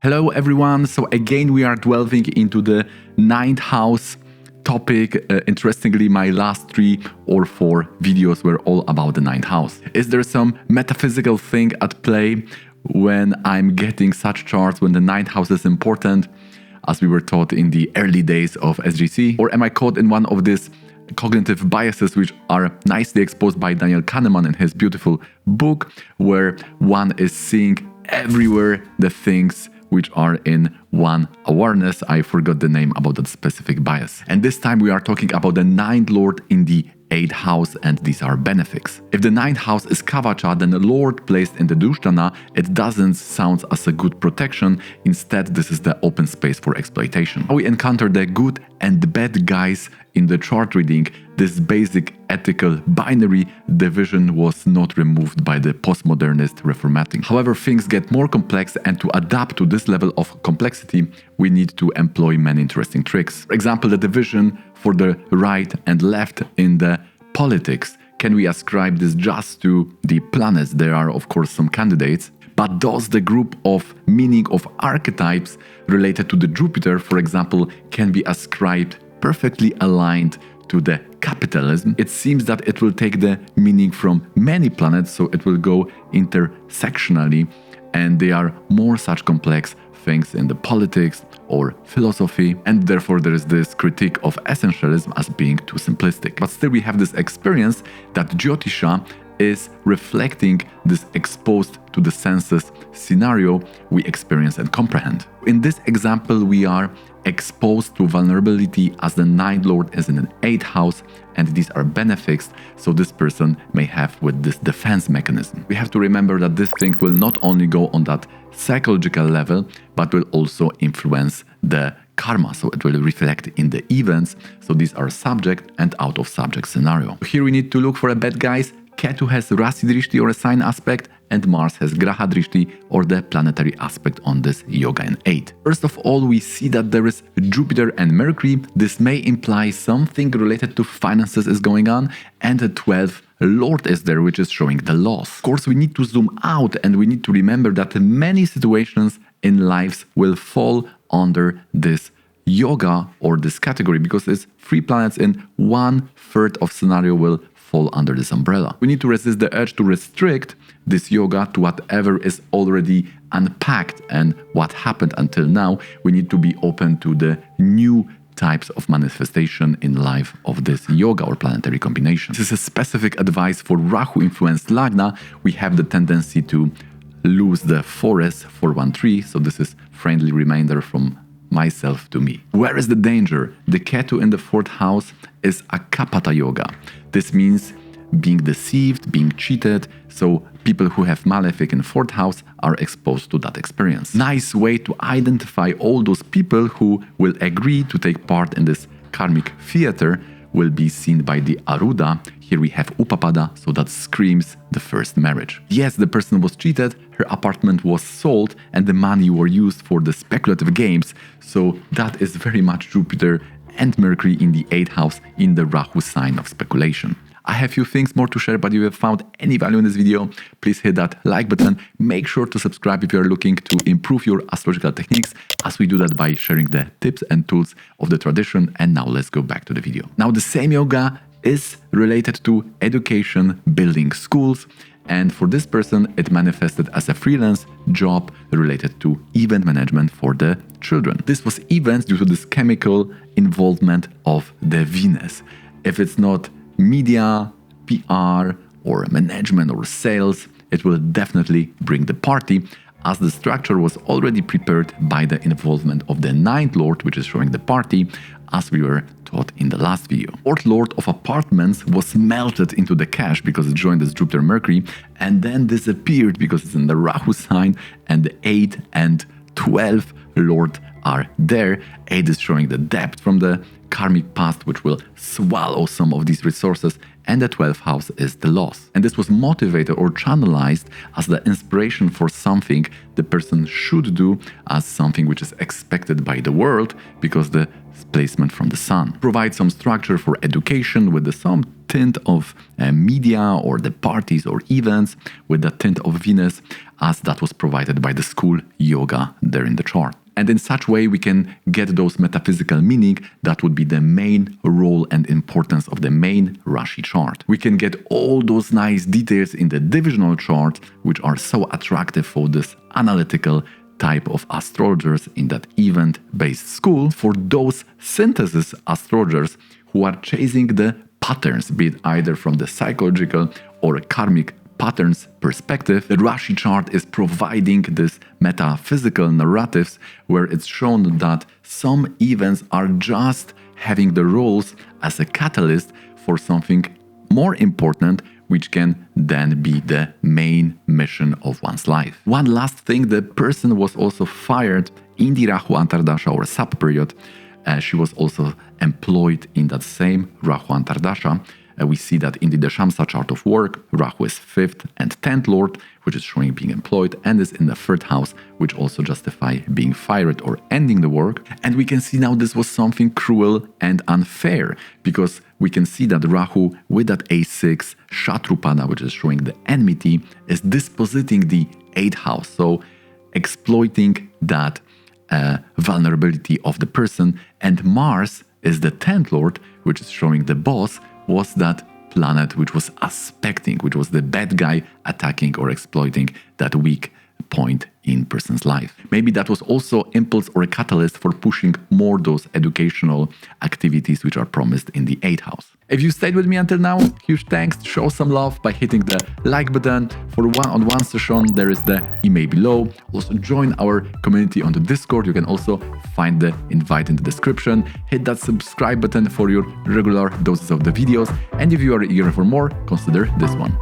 Hello everyone, so again we are delving into the ninth house topic. Interestingly, my last 3 or 4 videos were all about the ninth house. Is there some metaphysical thing at play when I'm getting such charts when the ninth house is important, as we were taught in the early days of SGC? Or am I caught in one of these cognitive biases which are nicely exposed by Daniel Kahneman in his beautiful book, where one is seeing everywhere the things which are in one awareness? I forgot the name about that specific bias. And this time we are talking about the ninth lord in the 8th house, and these are benefics. If the 9th house is Kavacha, then the lord placed in the Dusthana, it doesn't sound as a good protection. Instead, this is the open space for exploitation. We encounter the good and the bad guys in the chart reading. This basic ethical binary division was not removed by the postmodernist reformatting. However, things get more complex, and to adapt to this level of complexity, we need to employ many interesting tricks. For example, the division for the right and left in the politics. Can we ascribe this just to the planets? There are, of course, some candidates. But does the group of meaning of archetypes related to the Jupiter, for example, can be ascribed perfectly aligned to the capitalism? It seems that it will take the meaning from many planets, so it will go intersectionally, and there are more such complex things in the politics or philosophy, and therefore there is this critique of essentialism as being too simplistic. But still we have this experience that Jyotisha is reflecting this exposed to the senses scenario we experience and comprehend. In this example, we are exposed to vulnerability as the ninth lord is in an 8th house, and these are benefics, so this person may have with this defense mechanism. We have to remember that this thing will not only go on that psychological level, but will also influence the karma, so it will reflect in the events. So these are subject and out of subject scenario. Here we need to look for a bad guys. Ketu has Rasi Drishti or a sign aspect, and Mars has Graha Drishti or the planetary aspect on this yoga in 8. First of all, we see that there is Jupiter and Mercury. This may imply something related to finances is going on, and the 12th lord is there, which is showing the loss. Of course, we need to zoom out, and we need to remember that many situations in lives will fall under this yoga or this category, because it's 3 planets in 1/3 of scenario will fall under this umbrella. We need to resist the urge to restrict this yoga to whatever is already unpacked and what happened until now. We need to be open to the new types of manifestation in life of this yoga or planetary combination. This is a specific advice for Rahu influenced Lagna. We have the tendency to lose the forest for 1 tree, so this is friendly reminder from myself to me. Where is the danger? The Ketu in the 4th house is a Kapata yoga. This means being deceived, being cheated, so people who have malefic in 4th house are exposed to that experience. Nice way to identify all those people who will agree to take part in this karmic theater will be seen by the Arudha. Here we have Upapada, so that screams the first marriage. Yes, the person was cheated, her apartment was sold, and the money were used for the speculative games, so that is very much Jupiter and Mercury in the 8th house in the Rahu sign of speculation. I have few things more to share, but if you have found any value in this video, please hit that like button. Make sure to subscribe if you are looking to improve your astrological techniques, as we do that by sharing the tips and tools of the tradition. And now let's go back to the video. Now the same yoga is related to education, building schools, and for this person it manifested as a freelance job related to event management for the children. This was events due to this chemical involvement of the Venus. If it's not media, PR, or management or sales, it will definitely bring the party, as the structure was already prepared by the involvement of the 9th lord, which is showing the party, as we were taught in the last video. 4th lord of apartments was melted into the cash because it joined as Jupiter Mercury, and then disappeared because it's in the Rahu sign, and the 8th and 12th lord are there. 8 is showing the depth from the karmic past, which will swallow some of these resources, and the 12th house is the loss. And this was motivated or channelized as the inspiration for something the person should do, as something which is expected by the world, because the placement from the sun provides some structure for education with some tint of media or the parties or events with the tint of Venus, as that was provided by the school yoga there in the chart. And in such way we can get those metaphysical meaning that would be the main role and importance of the main Rashi chart. We can get all those nice details in the divisional chart, which are so attractive for this analytical type of astrologers in that event-based school, for those synthesis astrologers who are chasing the patterns, be it either from the psychological or karmic patterns perspective. The Rashi chart is providing this metaphysical narratives where it's shown that some events are just having the roles as a catalyst for something more important, which can then be the main mission of one's life. One last thing, the person was also fired in the Rahu Antardasha or sub-period. She was also employed in that same Rahu Antardasha. We see that in the Dashamsa chart of work, Rahu is 5th and 10th lord, which is showing being employed, and is in the 3rd house, which also justify being fired or ending the work. And we can see now this was something cruel and unfair, because we can see that Rahu with that A6 Shatrupada, which is showing the enmity, is dispositing the 8th house, so exploiting that vulnerability of the person. And Mars is the 10th lord, which is showing the boss, was that planet which was aspecting, which was the bad guy attacking or exploiting that weak point in person's life. Maybe that was also impulse or a catalyst for pushing more those educational activities which are promised in the 8th house. If you stayed with me until now, huge thanks. Show some love by hitting the like button. For one-on-one session, there is the email below. Also join our community on the Discord. You can also find the invite in the description. Hit that subscribe button for your regular doses of the videos. And if you are eager for more, consider this one.